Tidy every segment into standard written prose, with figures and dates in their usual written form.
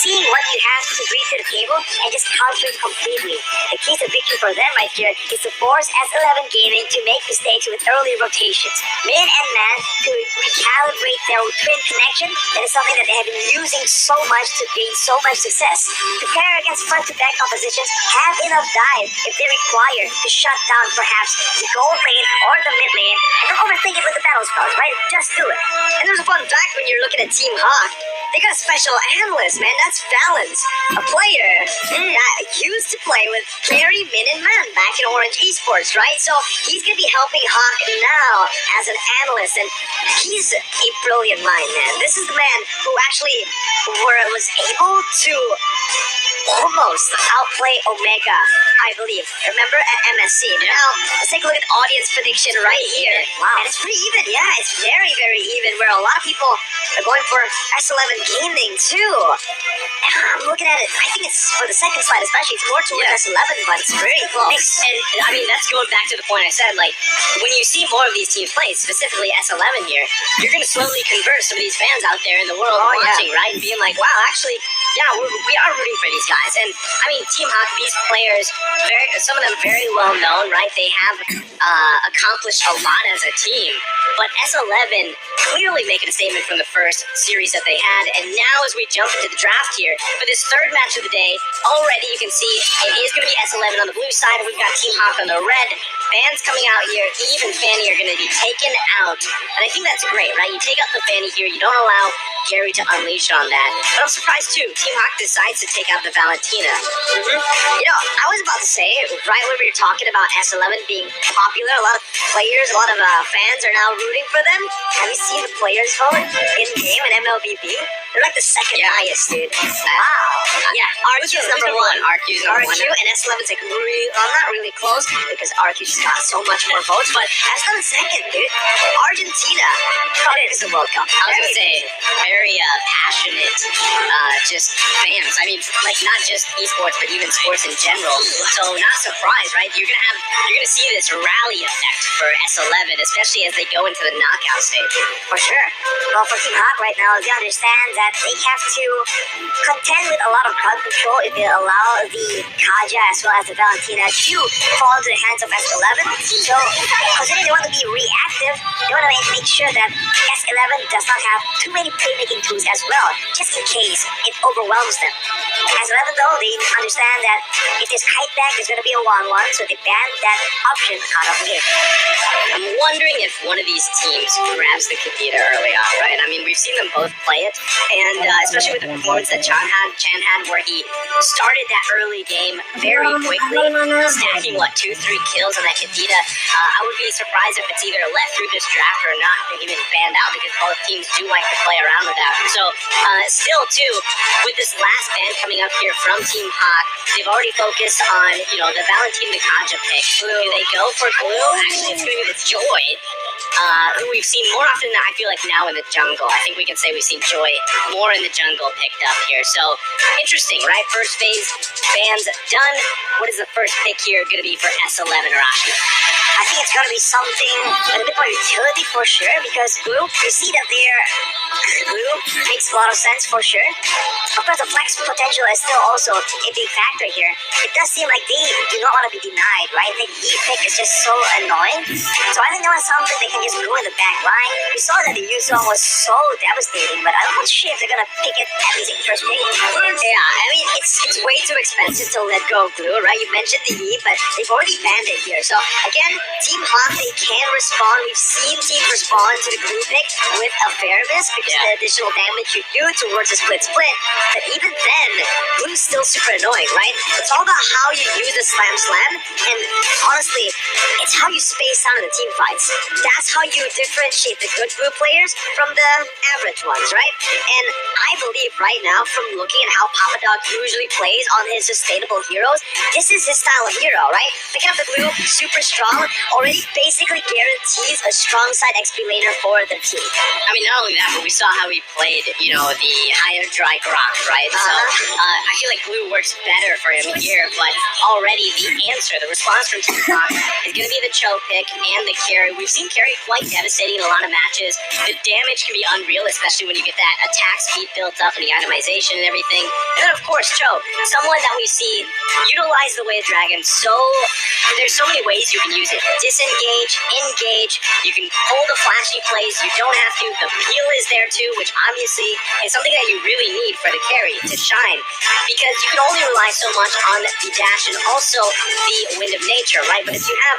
seeing what you have to bring to the table and just countering completely. The key to victory for them right here is to force S11 Gaming to make mistakes with early rotations. Min and Man to recalibrate their twin connection. That is something that they have been using so much to gain so much success. Prepare against front-to-back compositions. Have enough dive if they require to shut down perhaps the gold lane or the mid lane. And don't overthink it with the battle spells, right? Just do it. And there's a fun fact when you're looking at Team Hawk. They got a special analyst, man. That's Balance, a player that used to play with Carry, Min, and Man back in Orange Esports, right? So he's going to be helping Hawk now as an analyst, and he's a brilliant mind, man. This is the man who actually was able to almost outplay Omega, I believe. Remember at MSC. Now, let's take a look at audience prediction right here. Wow. And it's pretty even. Yeah, it's very, very even, where a lot of people are going for S11 Gaming too. I'm looking at it. I think it's for the second slide, especially. It's more towards S11, but it's very close. And I mean, that's going back to the point I said. Like, when you see more of these teams play, specifically S11 here, you're going to slowly convert some of these fans out there in the world watching, right? And being like, wow, actually, yeah, we are rooting for these guys. And I mean, Team Hawk, these players, some of them very well known, right? They have accomplished a lot as a team. But S11 clearly making a statement from the first series that they had. And now as we jump into the draft here, for this third match of the day, already you can see it is going to be S11 on the blue side, and we've got Team Hawk on the red. Fans coming out here, Eve and Fanny are going to be taken out. And I think that's great, right? You take out the Fanny here, you don't allow Gary to unleash on that. But I'm surprised too, Team Hawk decides to take out the Valentina. You know, I was about to say, right when we were talking about S11 being popular, a lot of players, a lot of fans are now rooting for them. Have you seen the players vote in-game in MLBB? They're like the second highest, dude. Wow. Yeah, RQ's number one. RQ's number one. RQ and S11's like really, not really close because RQ just got so much more votes, but S11's second, dude. Argentina. It is the World Cup. I was going to say, very passionate, just fans. I mean, like not just esports, but even sports in general. So not surprised, right? You're gonna see this rally effect for S11, especially as they go into the knockout stage. For sure. Well, for Team Hawk right now, they understand that they have to contend with a lot of crowd control if they allow the Kaja as well as the Valentina to fall into the hands of S11. So, considering they want to be reactive, they want to make sure that S11 does not have too many playmaking tools as well, just in case it overwhelms them. S11 though, they understand that if there's kite back, there's going to be a 1-1, so they ban that option out of the game. I'm wondering if one of these teams grabs the Kakita early on, right? I mean, we've seen them both play it, and especially with the performance that Chan had, where he started that early game very quickly, stacking, 2-3 kills on that Kakita. I would be surprised if it's either left through this draft or not even banned out, because both teams do like to play around with that. So, still, too, with this last ban coming up here from Team Hawk, they've already focused on, the Valentina Kaja pick. Do they go for Blue? Actually, it's going to be the Joy, who we've seen more often than I feel like now in the jungle. I think we can say we've seen Joy more in the jungle picked up here. So, interesting, right? First phase bans done. What is the first pick here going to be for S11, Arashi? I think it's going to be something a bit more utility for sure, because Blue, you see that Blue makes a lot of sense for sure. Of course, the flex potential is still also a big factor here. It does seem like they do not want to be denied, right? The E pick is just so annoying. So I think they want something they can just go in the back line. We saw that the U song was so devastating, but I'm not sure if they're going to pick it at least in first pick. Yeah, I mean, it's way too expensive to let go of Blue, right? You mentioned the E, but they've already banned it here. So, again, Team Hawk, they can respond. We've seen teams respond to the Blue pick with a fair miss because of the additional damage you do towards a split. But even then, Blue's still super annoying, right? It's all about how you use the slam, and honestly, it's how you space out in the team fights. That's how you differentiate the good Blue players from the average ones, right? And I believe right now, from looking at how Papa Dog usually plays on his sustainable heroes, this is his style of hero, right? Picking up the Blue, super strong, already basically guarantees a strong side XP laner for the team. I mean, not only that, but we saw how he played, the higher dry grok, right? So I feel like Blue works better for him here, but already the answer, the response from Team Hawk is going to be the Cho pick and the carry. We've seen carry quite devastating in a lot of matches. The damage can be unreal, especially when you get that attack speed built up and the itemization and everything. And then, of course, Cho, someone that we see utilize the Way of Dragon. So there's so many ways you can use it. Disengage, engage. You can pull the flashy plays. You don't have to. The peel is there too, which obviously is something that you really need for the carry to shine, because you can only rely so much on the dash and also the Wind of Nature, right? But if you have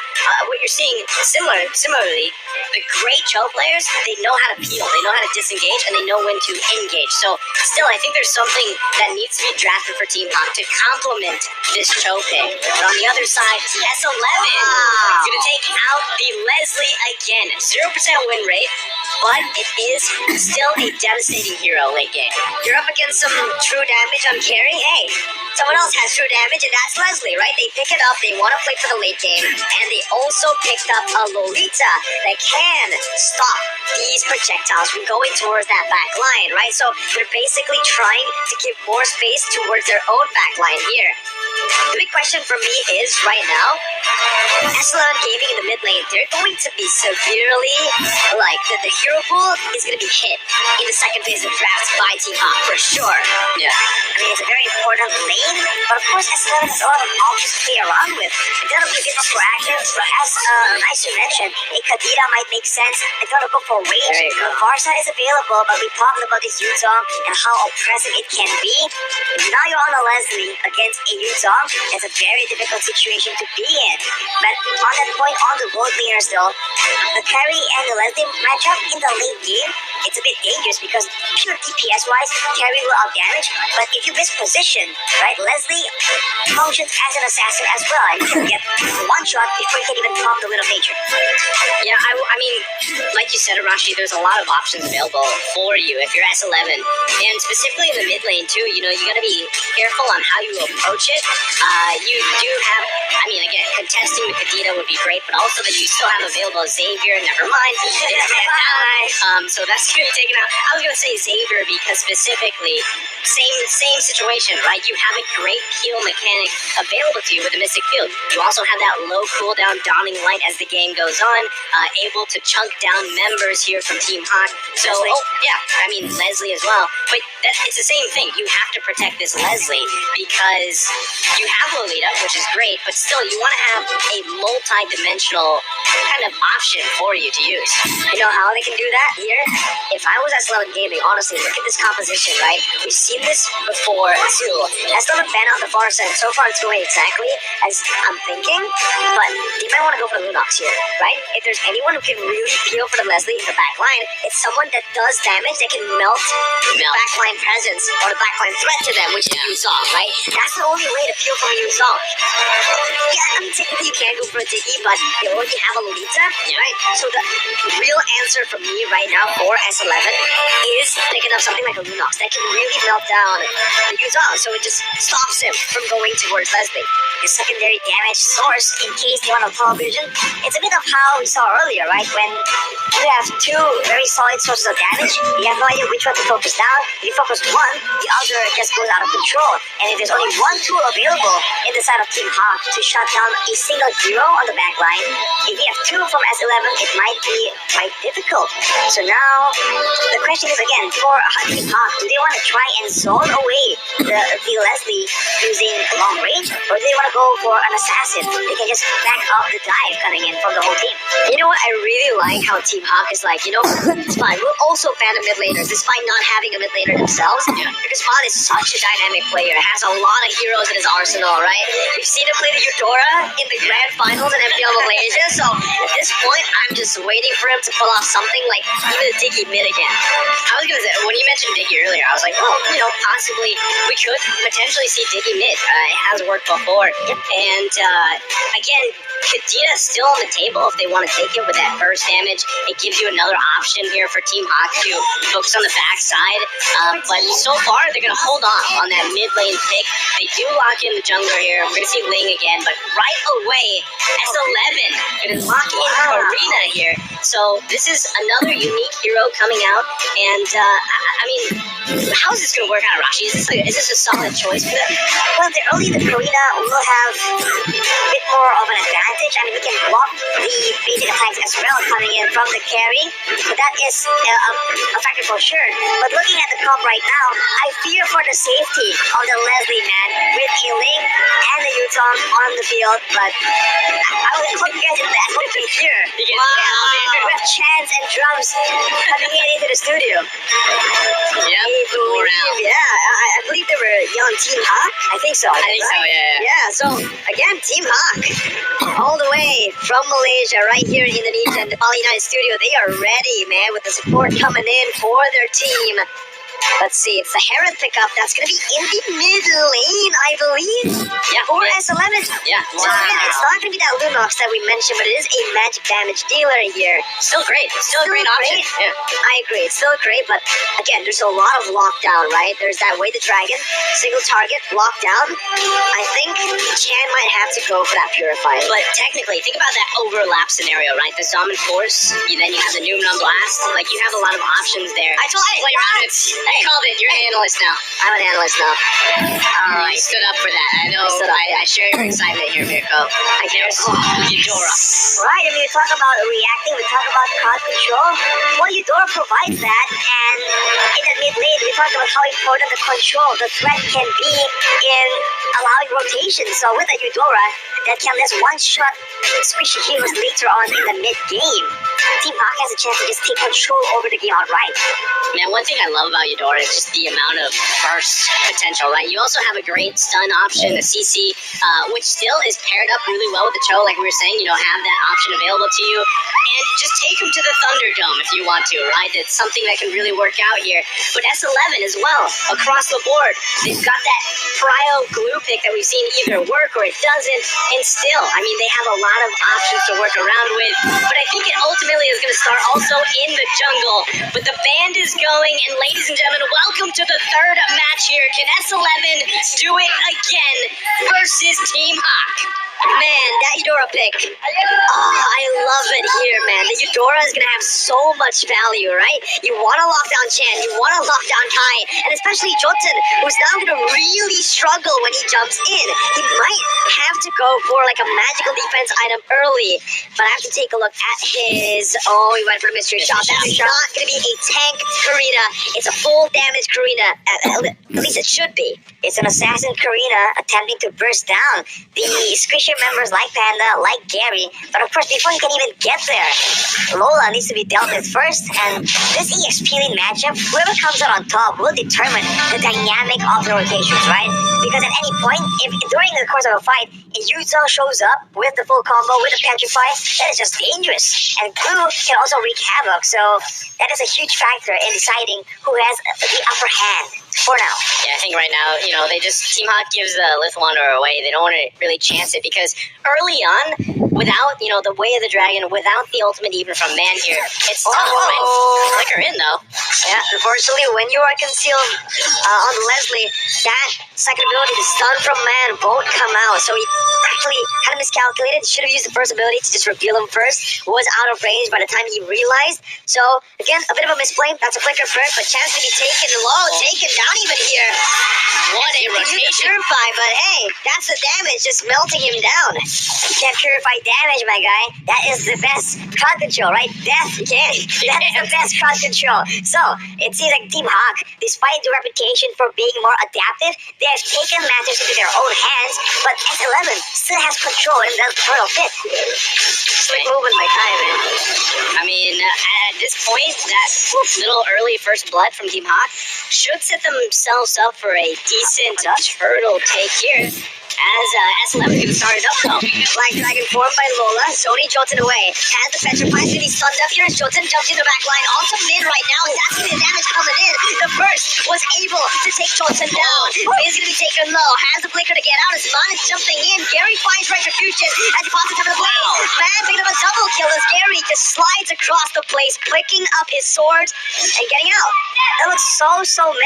what you're seeing similarly, the great Cho players, they know how to peel, they know how to disengage, and they know when to engage. So still, I think there's something that needs to be drafted for Team Hawk to complement this Cho pick. But on the other side, s11 is going to take out the Leslie again. 0% win rate, but it is still a devastating hero late game. You're up against some true damage on carry. Hey, someone else has true damage, and that's Leslie, right? They pick it up, they want to play for the late game, and they also picked up a Lolita that can stop these projectiles from going towards that back line, right? So they're basically trying to give more space towards their own back line here. The big question for me is, right now, s11 Gaming in the mid lane, they're going to be severely, like, the hero pool is going to be hit in the second phase of drafts by Team Hawk, for sure. Yeah. I mean, it's a very important lane, but of course s11 has a lot of options to play around with. They're gonna be a bit more proactive, so as nice to mention, a Kadira might make sense. They're gonna go for range. Varsa is available, but we talked about this Yuzong and how oppressive it can be. Now you're on a Leslie against a Yuzong. It's a very difficult situation to be in. But on that point, on the gold laners though, the carry and the Leslie matchup in the late game, it's a bit dangerous because pure DPS wise, carry will out damage, but if you miss position, right, Leslie functions as an assassin as well, and you can get one shot before you can even prompt the Wind of Nature. Yeah, I mean, like you said, Arashi, there's a lot of options available for you if you're s11, and specifically in the mid lane too. You know, you gotta be careful on how you approach it. You do have, I mean, again, contesting with Kadita would be great, but also that you still have available Xavier. Never mind, he did die. So that's gonna be taken out. I was gonna say Xavier because specifically, same situation, right? You have a great peel mechanic available to you with the Mystic Field. You also have that low cooldown Dawning Light as the game goes on, able to chunk down members here from Team Hawk. So, I mean, Leslie as well. But it's the same thing. You have to protect this Leslie because you have Lolita, which is great, but still you want to have a multi-dimensional kind of option for you to use. You know how they can do that here? If I was s11 Gaming, honestly, look at this composition, right? We've seen this before too. s11 ban out the Varsa, and so far it's going exactly as I'm thinking, but they might want to go for the Lunox here, right? If there's anyone who can really peel for the Leslie in the back line, it's someone that does damage, that can melt the backline presence or the backline threat to them, which is Yuzong, right? That's the only way to peel from Yuzong. Yeah, I mean, technically you can go for a Diggy, but they already have a Lolita, right? So the real answer for me right now for s11 is picking up something like a Lunox that can really melt down the Yuzong, so it just stops him from going towards Leslie. The secondary damage source in case they want to tunnel vision. It's a bit of how we saw earlier, right? When you have two very solid sources of damage, you have no idea which one to focus down. If you focus one, the other just goes out of control. And if there's only one tool available in the side of Team Hawk to shut down a single hero on the back line, if you have two from s11, it might be quite difficult. So now, the question is again, for Team Hawk, do they want to try and zone away the Leslie using long range, or do they want to go for an assassin? They can just back up the dive coming in from the whole team. You know what? I really like how Team Hawk is like, you know, it's fine. We'll also ban the mid laners despite not having a mid laner themselves. Because Spawn is such a dynamic player. Has a lot of heroes in his arsenal, right? We've seen him play the Eudora in the grand finals in MPL Malaysia. So at this point, I'm just waiting for him to pull off something like even a Diggy mid again. I was gonna say, when you mentioned Diggy earlier, I was like, well, you know, possibly we could potentially see Diggy mid. It has worked before. And again, Kadita's still on the table if they want to take it with that burst damage. It gives you another option here for Team Hawk to focus on the backside. But so far, they're going to hold on that mid lane pick. They do lock in the jungler here. We're going to see Ling again, but right away, s11 going to lock in Arena here. So this is another unique hero coming out. And I mean, how is this going to work out, Rashi? Is this a solid choice for them? Well, early the Karina will have a bit more of an advantage advantage. I mean, he can block the basic attacks as well coming in from the carry. So that is a factor for sure. But looking at the comp right now, I fear for the safety of the Leslie, man, with a Ling and the Yutong on the field. But I will hope you guys in that. Hope you hear. We have chants and drums coming into the studio. Yeah, I believe they were young Team Hawk. I think so. I think so, yeah. Yeah, so again, Team Hawk, all the way from Malaysia, right here in Indonesia, in the Bali United studio, they are ready, man, with the support coming in for their team. Let's see, it's the Heron pickup that's going to be in the mid lane, I believe. Yeah. For S11. Yeah. So again, it's not going to be that Lunox that we mentioned, but it is a magic damage dealer here. Still great. Still a great option. Yeah. I agree, it's still great, but again, there's a lot of lockdown, right? There's that Way the Dragon, single target, lockdown. I think Chan might have to go for that Purifier. But technically, think about that overlap scenario, right? The Zombie Force, then you have the Noom Blast. Like, you have a lot of options there. I told you, play around it. Hey, called it. You're an analyst now. I'm an analyst now. You stood up for that. I know. I share your excitement here, Mirko. There's Eudora. Right, I mean, we talk about reacting, we talk about crowd control. Well, Eudora provides that, and in the mid lane, we talk about how important the control, the threat can be in allowing rotation. So with a Eudora, that can less one-shot squishy heroes later on in the mid-game. Team Hawk has a chance to just take control over the game outright. Man, one thing I love about Eudora is just the amount of burst potential, right? You also have a great stun option, a CC, which still is paired up really well with the Cho, like we were saying, have that option available to you. And just take him to the Thunderdome if you want to, right? It's something that can really work out here. But S11 as well, across the board, they've got that Prio glue pick that we've seen either work or it doesn't. And still, I mean, they have a lot of options to work around with. But I think it ultimately is going to start also in the jungle. But the band is going, and ladies and gentlemen, welcome to the third match here. Can S11 do it again versus Team Hawk? Man, that Eudora pick. I love it here, man. The Eudora is going to have so much value, right? You want to lock down Chan, you want to lock down Kai, and especially Jotun, who's now going to really struggle when he jumps in. He might have to go for like a magical defense item early, but I have to take a look at his... Oh, he went for a mystery shot. That's not going to be a tank Karina. It's a full damage Karina. At least it should be. It's an assassin Karina attempting to burst down the squishy members like Panda, like Gary. But of course, before he can even get there, Lola needs to be dealt with first. And this EXP lane matchup, whoever comes out on top will determine the dynamic of the rotations, right? Because at any point, if during the course of a fight, if Yuzong shows up with the full combo, with the Petrify, that is just dangerous. And Glue can also wreak havoc. So that is a huge factor in deciding who has the upper hand for now. Yeah, I think right now, Team Hawk gives the Lithuander away. They don't want to really chance it because early on, without, the Way of the Dragon, without the ultimate even from Man here, it's tough. Flicker in, though. Yeah, unfortunately, when you are concealed on Leslie, that second ability, the stun from Man, won't come out. So he actually kind of miscalculated. Should have used the first ability to just reveal him first. Was out of range by the time he realized. So, again, a bit of a misplay. That's a flicker first, but chance to be taken low, taken down even here. What a rotation. Purify, but hey, that's the damage, just melting him down. You can't purify damage, my guy. That is the best crowd control, right? Death, you can't. That is the best crowd control. So, it seems like Team Hawk, despite the reputation for being more adaptive, they have taken matters into their own hands, but S11 still has control in the turtle pit. Slick movement by Kai, man. I mean, at this point, that little early first blood from Team Hawk should set themselves up for a decent turtle take here. As S11 is going to start it up, though. Black Dragon formed by Lola. Sony Jotun away. Has the Petrify to be stunned up here as Jotun jumps in the back line. Onto mid right now. That's the damage coming in. The burst was able to take Jotun down. Is going to be taken low. Has the flicker to get out. As Iman is jumping in. Gary finds retribution as he pops the top of the blade. Man picking up a double kill as Gary just slides across the place, picking up his sword and getting out. That looks so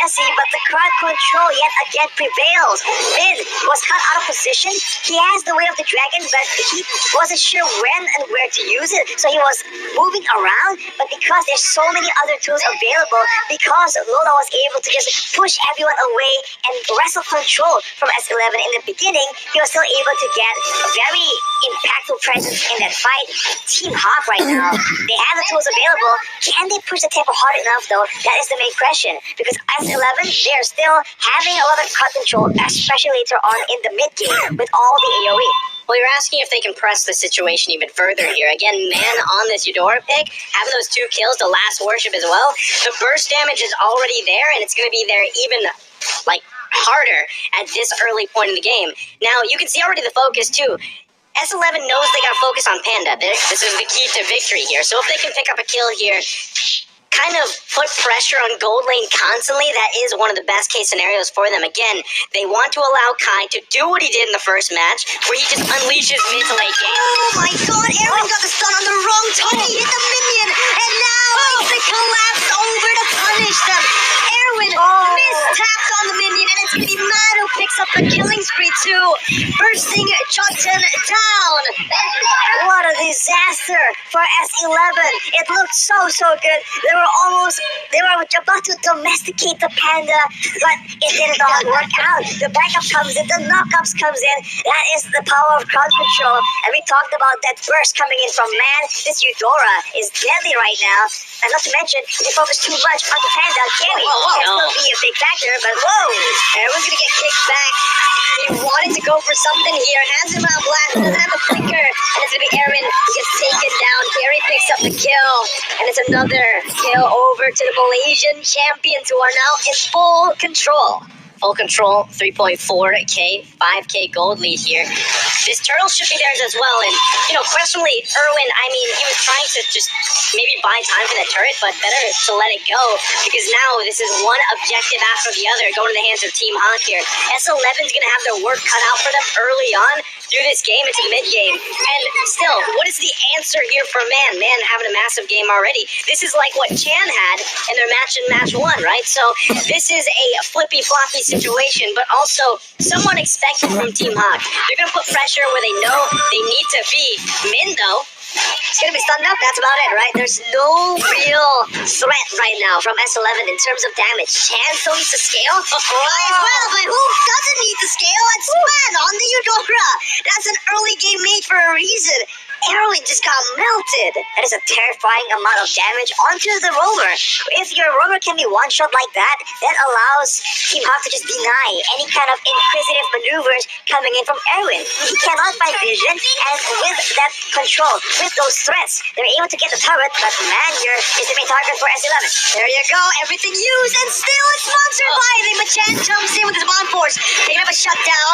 messy, but the crowd control yet again prevails. Mid was cut out of position. He has the way of the dragon, but he wasn't sure when and where to use it. So he was moving around, but because there's so many other tools available, because Lola was able to just push everyone away and wrestle control from S11 in the beginning, he was still able to get a very impactful presence in that fight. Team Hawk right now, they have the tools available. Can they push the tempo hard enough though? That is the main question, because S11, they're still having a lot of cut control, especially later on in the mid game with all the AoE. Well, you're asking if they can press the situation even further here. Again, man on this Eudora pick, having those 2 kills to last worship as well. The burst damage is already there, and it's going to be there even, like, harder at this early point in the game. Now, you can see already the focus, too. S11 knows they got to focus on Panda. This is the key to victory here. So if they can pick up a kill here, kind of put pressure on gold lane constantly, that is one of the best case scenarios for them. Again, they want to allow Kai to do what he did in the first match, where he just unleashes mid to late game. Oh my god, Aaron got the stun on the wrong time. He hit the minion, and now they collapse over to punish them. Erwin mistapped on the minion, and it's gonna be Matt who picks up the killing spree too, bursting Johnson down. What a disaster for S11. It looked so good. They were about to domesticate the Panda, but it didn't all work out. The backup comes in, the knockups comes in. That is the power of crowd control. And we talked about that burst coming in from Man. This Eudora is deadly right now. And not to mention, if you focus too much on the Panda, carry can still be a big factor, but whoa! Everyone's gonna get kicked back. He wanted to go for something here. Has him out blast, doesn't have a flicker. And it's gonna be Aaron who gets taken down. Gary picks up the kill. And it's another kill over to the Malaysian champions who are now in full control. Full control, 3.4k, 5k gold lead here. This turtle should be theirs as well. And, you know, questionably, Erwin, I mean, he was trying to just maybe buy time for that turret, but better to let it go, because now this is one objective after the other going to the hands of Team Hawk here. S11's going to have their work cut out for them early on through this game into the mid game. And still, what is the answer here for Man? Man having a massive game already. This is like what Chan had in their match in match 1, right? So this is a flippy-floppy situation, but also somewhat expected from Team Hawk. They're going to put pressure where they know they need to be. Min, though, it's gonna be stunned up, that's about it, right? There's no real threat right now from S11 in terms of damage. Chan still needs to scale. As well, but who doesn't need to scale? It's Man on the Eudora. That's an early game made for a reason. Erwin just got melted. That is a terrifying amount of damage onto the rover. If your rover can be one-shot like that, that allows Team Hawk to just deny any kind of inquisitive maneuvers coming in from Erwin. He cannot find vision, and with that control, with those threats, they're able to get the turret, but Man here is the main target for S11. There you go, everything used, and still it's sponsored by the Machan jumps in with his Bond Force, picking up a shutdown,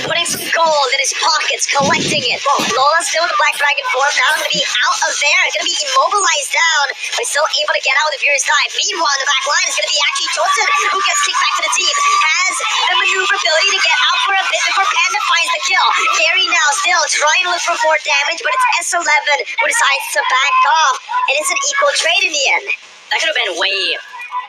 putting some gold in his pockets, collecting it. Lola still with the Black Dragon form, now going to be out of there, going to be immobilized down, but still able to get out with the Furious Dive. Meanwhile, in the back line is going to be actually Johnson, who gets kicked back to the team, has the maneuverability to get out for a bit before Panda finds the kill. Gary now still trying to look for more damage, but it's S11 who decides to back off, and it's an equal trade in the end. that could have been way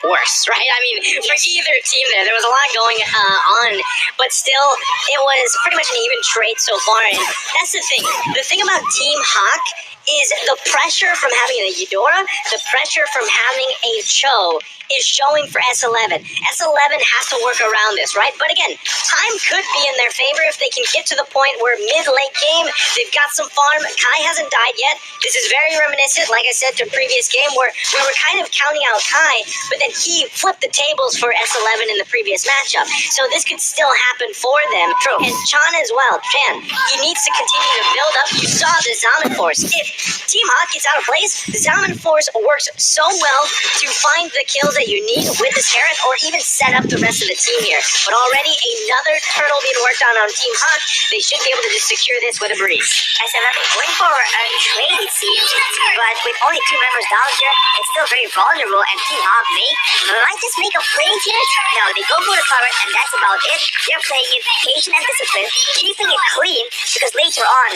worse, right? I mean, for either team there was a lot going on, but still, it was pretty much an even trade so far, and that's the thing. The thing about Team Hawk is the pressure from having a Eudora, the pressure from having a Cho is showing for S11. S11 has to work around this, right? But again, time could be in their favor if they can get to the point where mid-late game, they've got some farm. Kai hasn't died yet. This is very reminiscent, like I said, to a previous game where we were kind of counting out Kai, but then he flipped the tables for S11 in the previous matchup. So this could still happen for them. True. And Chan as well. Chan, he needs to continue to build up. You saw the Zaman Force. If Team Hawk gets out of place, the Zaman Force works so well to find the kills that you need with this Heron, or even set up the rest of the team here. But already another turtle being worked on Team Hawk. They should be able to just secure this with a breeze. S11 going for a trade, it seems, but with only 2 members down here, it's still very vulnerable, and Team Hawk may might just make a play here. No, they go for the cover, and that's about it. They're playing it patient and disciplined, keeping it clean, because later on,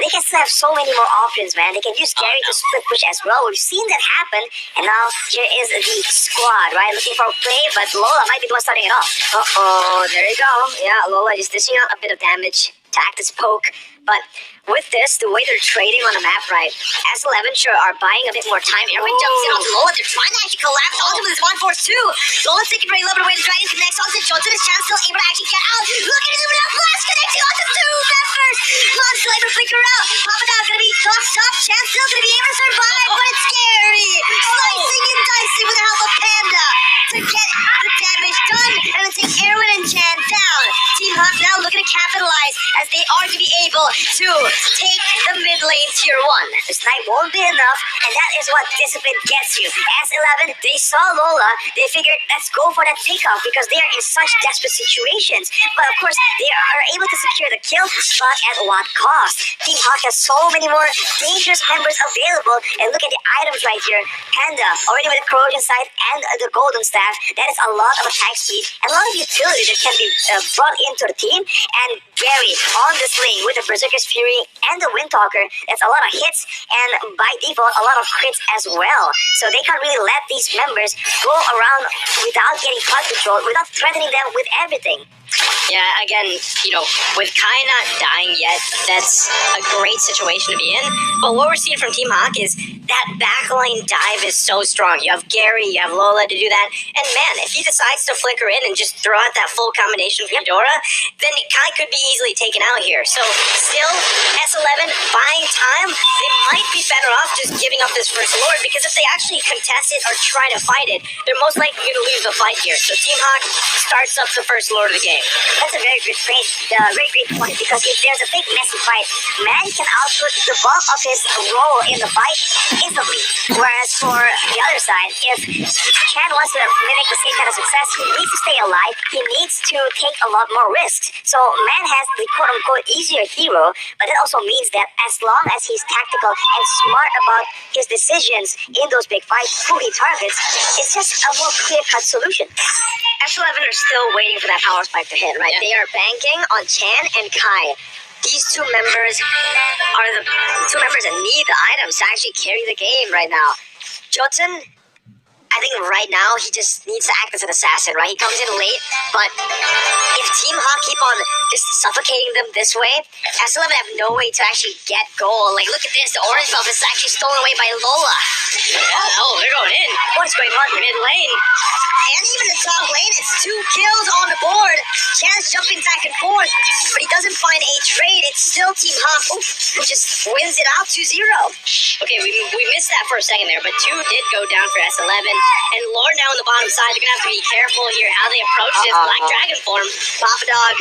they can still have so many more options, man. They can use Gary to split push as well. We've seen that happen, and now here is the squad, right? Looking for a play, but Lola might be the one starting it off. Uh-oh, there you go. Yeah, Lola just dishing out a bit of damage. Attack this poke. But with this, the way they're trading on the map, right, S11 sure are buying a bit more time. Everyone jumps in onto Lola. They're trying to actually collapse onto this 1-4-2. Lola's taking very little bit away. The Dragon connects onto Johnson. His chance still able to actually get out. Look at him now. Blast connecting onto two members. Lon still able to flicker out. Papa Dog gonna be top. Chance still gonna be able to survive, but it's scary. Slicing and dicing with the help of Panda to get the damage done. And then take Erwin and Chan down. Team Hawk now looking to capitalize as they are to be able to take the mid lane tier 1. The snipe won't be enough, and that is what discipline gets you. S11, they saw Lola, they figured, let's go for that takeoff because they are in such desperate situations. But of course, they are able to secure the kill, but at what cost? Team Hawk has so many more dangerous members available, and look at the items right here. Panda, already with the corrosion sight and the golden staff, that is a lot of attack speed and a lot of utility that can be brought into the team. And Gary on this lane with the Berserker's Fury and the Windtalker, that's a lot of hits and by default a lot of crits as well. So they can't really let these members go around without getting card control, without threatening them with everything. Yeah, again, with Kai not dying yet, that's a great situation to be in. But what we're seeing from Team Hawk is that backline dive is so strong. You have Gary, you have Lola to do that. And man, if he decides to flicker in and just throw out that full combination from Eudora, then Kai could be easily taken out here. So still, S11 buying time, they might be better off just giving up this first Lord, because if they actually contest it or try to fight it, they're most likely going to lose the fight here. So Team Hawk starts up the first Lord of the game. That's a very great point, because if there's a big messy fight, man can output the bulk of his role in the fight instantly. Whereas for the other side, if Chan wants to mimic the same kind of success, he needs to stay alive, he needs to take a lot more risks. So man has the quote-unquote easier hero, but that also means that as long as he's tactical and smart about his decisions in those big fights, who he targets, it's just a more clear-cut solution. S11 are still waiting for that power spike to hit, right? Yeah. They are banking on Chan and Kai. These two members are the two members that need the items to actually carry the game right now. Jotun, I think right now he just needs to act as an assassin, right? He comes in late, but if Team Hawk keep on just suffocating them this way, S11 have no way to actually get goal. Like, look at this, the orange buff is actually stolen away by Lola. Yeah, oh, they're going in. What's going on mid lane? And even the top lane, it's 2 kills on the board. Chance jumping back and forth, but he doesn't find a trade. It's still Team Hawk who just wins it out 2-0. Okay, we missed that for a second there, but 2 did go down for S11. And Lord now on the bottom side, they're going to have to be careful here how they approach this Black Dragon form. Papa Dog,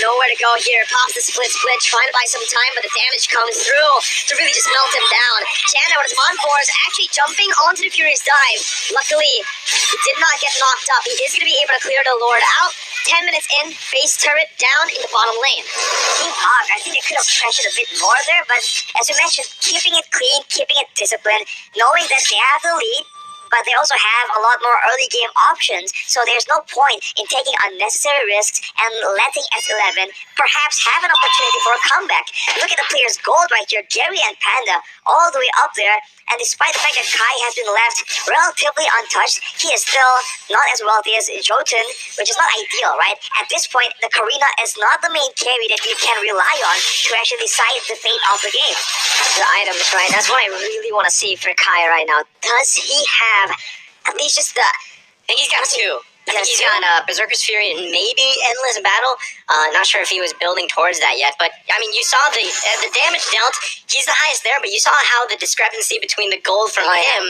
nowhere to go here. Pops the split, trying to buy some time, but the damage comes through to really just melt him down. Chan, with his Mon 4s, actually jumping onto the Furious Dive. Luckily, he did not get knocked up. He is going to be able to clear the Lord out. 10 minutes in, base turret down in the bottom lane. Team Hawk, I think they could have pressured a bit more there, but as you mentioned, keeping it clean, keeping it disciplined, knowing that they have the lead, but they also have a lot more early game options, so there's no point in taking unnecessary risks and letting S11 perhaps have an opportunity for a comeback. Look at the players' gold right here, Gary and Panda, all the way up there, and despite the fact that Kai has been left relatively untouched, he is still not as wealthy as Jotun, which is not ideal, right? At this point, the Karina is not the main carry that you can rely on to actually decide the fate of the game. The items, right? That's what I really want to see for Kai right now. Does he have at least just the... I think he's got 2. I think he's got Berserker's Fury and maybe Endless Battle. Not sure if he was building towards that yet, but I mean, you saw the damage dealt. He's the highest there, but you saw how the discrepancy between the gold from him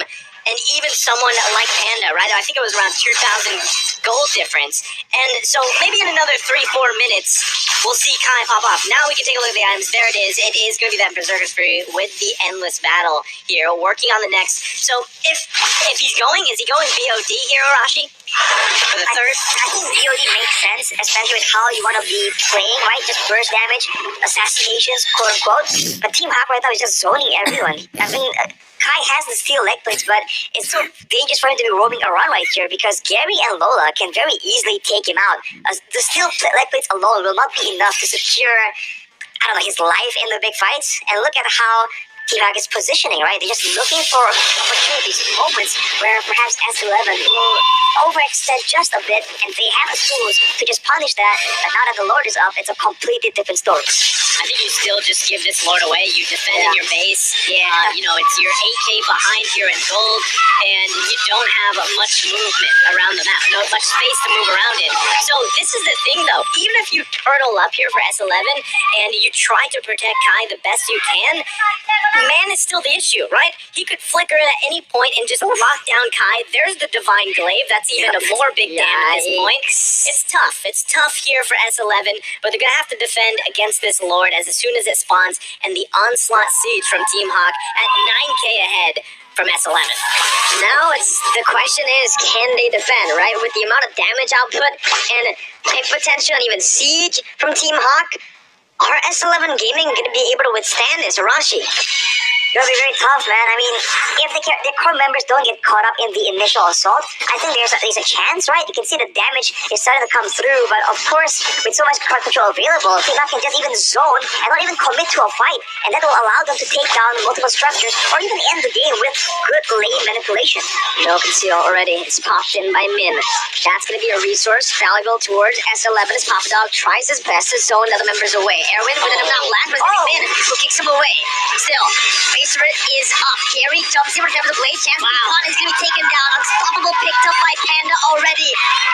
and even someone like Panda, right? I think it was around 2,000 gold difference. And so maybe in another 3-4 minutes, we'll see Kai pop off. Now we can take a look at the items. There it is. It is going to be that Berserker's Fury with the Endless Battle here, working on the next. So if he's going, is he going BOD here, Arashi? for the third. I think DOD makes sense, especially with how you want to be playing, right? Just burst damage, assassinations, quote unquote. But Team Hawk right now is just zoning everyone. I mean, Kai has the steel leg plates, but it's so dangerous for him to be roaming around right here because Gary and Lola can very easily take him out. The steel leg plates alone will not be enough to secure, I don't know, his life in the big fights. And look at how Team Hawk is positioning, right? They're just looking for opportunities, moments where perhaps S11 will overextend just a bit, and they have the tools to just punish that. But now that the Lord is up, it's a completely different story. I think you still just give this Lord away. You defend in your base. Yeah. You know, it's your 8K behind here in gold, and you don't have much movement around the map. No much space to move around in. So this is the thing, though. Even if you turtle up here for S11 and you try to protect Kai the best you can, man is still the issue, right? He could flicker at any point and just lock down Kai. There's the Divine Glaive. That's even a more big damn at this point. It's tough. It's tough here for S11, but they're going to have to defend against this Lord as soon as it spawns, and the onslaught siege from Team Hawk at 9K ahead from S11. Now the question is, can they defend, right? With the amount of damage output and a potential and even siege from Team Hawk, are S11 Gaming going to be able to withstand this, Arashi? It'll be very tough, man. I mean, if the core members don't get caught up in the initial assault, I think there's a chance, right? You can see the damage is starting to come through, but of course, with so much crowd control available, Team Hawk can just even zone and not even commit to a fight, and that will allow them to take down multiple structures or even end the game with good lane manipulation. No conceal already. It's popped in by Min. That's going to be a resource valuable towards S11 as Papa Dog tries his best to zone other members away. Erwin would have not land, but it's going to be Min who kicks him away. Still, Turret is up. Gary jumps in with the blade. Chance to be caught is going to be taken down. Unstoppable picked up by Panda already.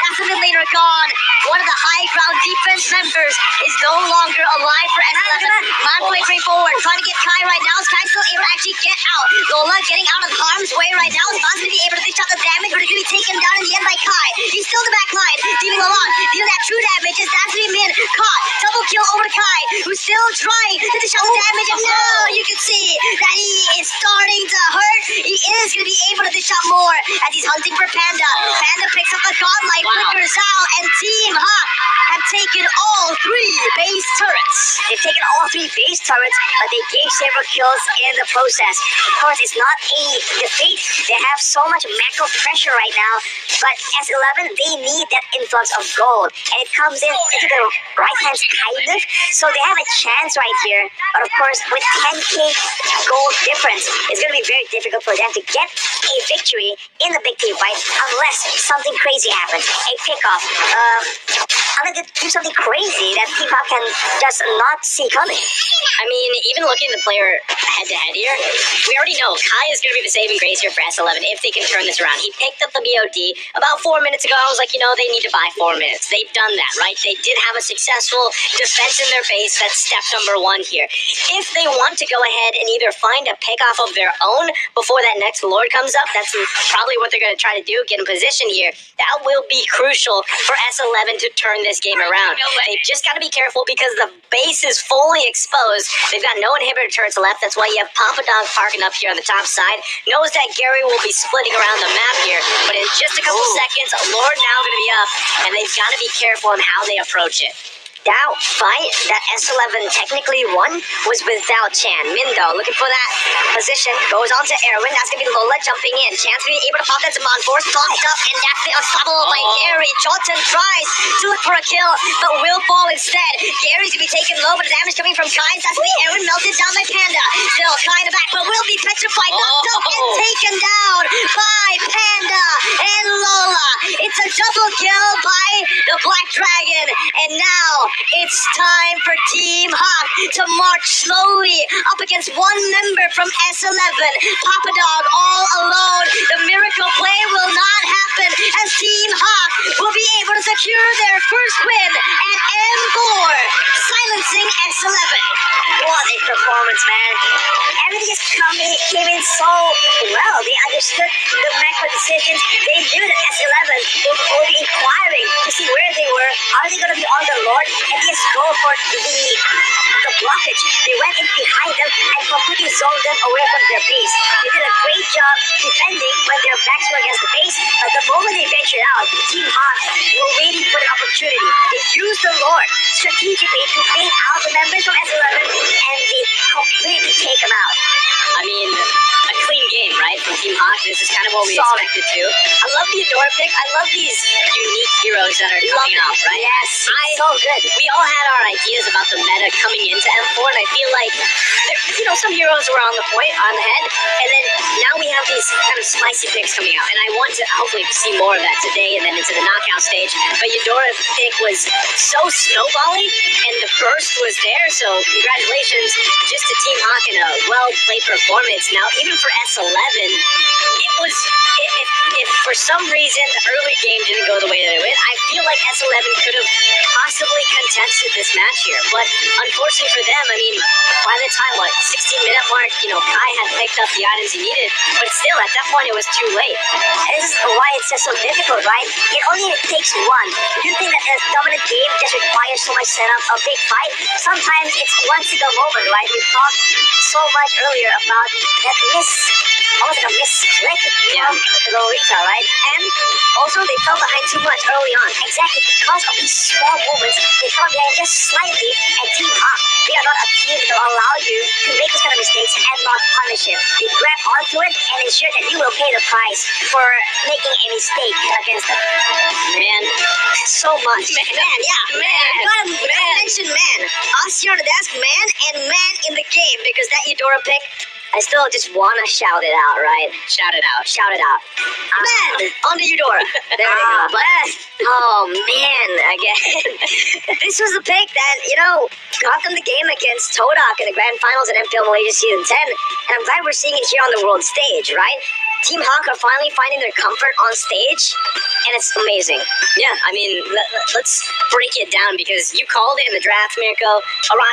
Definite later gone. One of the high ground defense members is no longer alive for S11. Manway free forward. Trying to get Kai right now. Kai still able to actually get out. Lola getting out of harm's way right now. Is not going to be able to dish out the damage, but it's going to be taken down in the end by Kai. He's still the back line. Dealing a lot. Dealing that true damage. As that's going to be Min. Caught. Double kill over to Kai, who's still trying to dish out the damage. And now you can see that he is starting to hurt. He is going to be able to dish out more as he's hunting for Panda. Panda picks up the godlight, flickers out, and Team Hawk have taken all 3 base turrets. They've taken all 3 base turrets, but they gave several kills in the process. Of course, it's not a defeat. They have so much macro pressure right now, but S11, they need that influx of gold, and it comes in into the right hands kind of, so they have a chance right here. But of course, with 10k gold difference, it's going to be very difficult for them to get a victory in the big team fight unless something crazy happens, a pickoff, unless they do something crazy that Team Hawk can just not see coming. I mean, even looking at the player head-to-head here, we already know Kai is going to be the saving grace here for S11 if they can turn this around. He picked up the BOD about 4 minutes ago. I was like, you know, they need to buy 4 minutes. They've done that, right? They did have a successful defense in their base. That's step number 1 here. If they want to go ahead and either find a pickoff of their own before that next Lord comes up, that's probably what they're going to try to do, get in position here. That will be crucial for S11 to turn this game around. They just got to be careful because the base is fully exposed. They've got no inhibitor turrets left. That's why you have Papa Dog parking up here on the top side. Knows that Gary will be splitting around the map here, but in just a couple seconds, Lord now going to be up, and they've got to be careful in how they approach it. That fight that S11 technically won was without Chan. Mindo looking for that position, goes on to Erwin. That's going to be Lola jumping in. Chan's going to be able to pop that to Monforce. Blocked up, and that's the unstoppable by Gary. Jolton tries to look for a kill, but will fall instead. Gary's going to be taken low, but the damage coming from Kai. That's going to be Erwin melted down by Panda. Still Kai in the back, but will be petrified. Knocked up and taken down by Panda and Lola. It's a double kill by the Black Dragon, and now it's time for Team Hawk to march slowly up against one member from S11. Papa Dog all alone. The miracle play will not happen as Team Hawk will be able to secure their first win at M4, silencing S11. What a performance, man. Everything just came in so well. They understood the macro decisions. They knew that S11 will be inquiring to see where they were. Are they going to be on the Lord? And just go for the blockage. They went in behind them and completely zoned them away from their base. They did a great job defending when their backs were against the base, but the moment they ventured out, Team Hawk were waiting for an opportunity. They used the Lord strategically to bait out the members from S11, and they completely take them out. I mean, a clean game, right, from Team Hawk. This is kind of what we Solid. expected too. I love the Adora pick. I love these unique heroes that are coming up, right? Yes, so good. We all had our ideas about the meta coming into M4, and I feel like, some heroes were on the point, on the head, and then now we have these kind of spicy picks coming out, and I want to hopefully see more of that today and then into the knockout stage. But Eudora pick was so snowballing, and the burst was there, so congratulations just to Team Hawk and a well-played performance. Now, even for S11, it was, if for some reason the early game didn't go the way that it went, I feel like S11 could have possibly contested this match here. But unfortunately for them, I mean, by the time, 16-minute mark, Kai had picked up the items he needed, but still, at that point, it was too late. And this is why it's just so difficult, right? It only takes one. You think that a dominant game just requires so much setup, a big fight? Sometimes it's one single moment, right? We talked so much earlier about that almost like a misclick from Lolita, right? And also, they fell behind too much early on. Exactly, because of these small moments, they fell behind just slightly, and Team Hawk, they are not a team that will allow you to make these kind of mistakes and not punish it. They grab onto it and ensure that you will pay the price for making a mistake against them. Man, So much. man, yeah, man. Gotta mention man. Us here on the desk, man, and man in the game, because that Eudora pick, I still just want to shout it out, right? Shout it out. Shout it out. man, on the Eudora. There we go. But, oh man, again. This was the pick that, got them the game against Todak in the grand finals at MPL Malaysia Season 10, and I'm glad we're seeing it here on the world stage, right? Team Hawk are finally finding their comfort on stage, and it's amazing. Yeah, I mean, let's break it down because you called it in the draft, Mirko.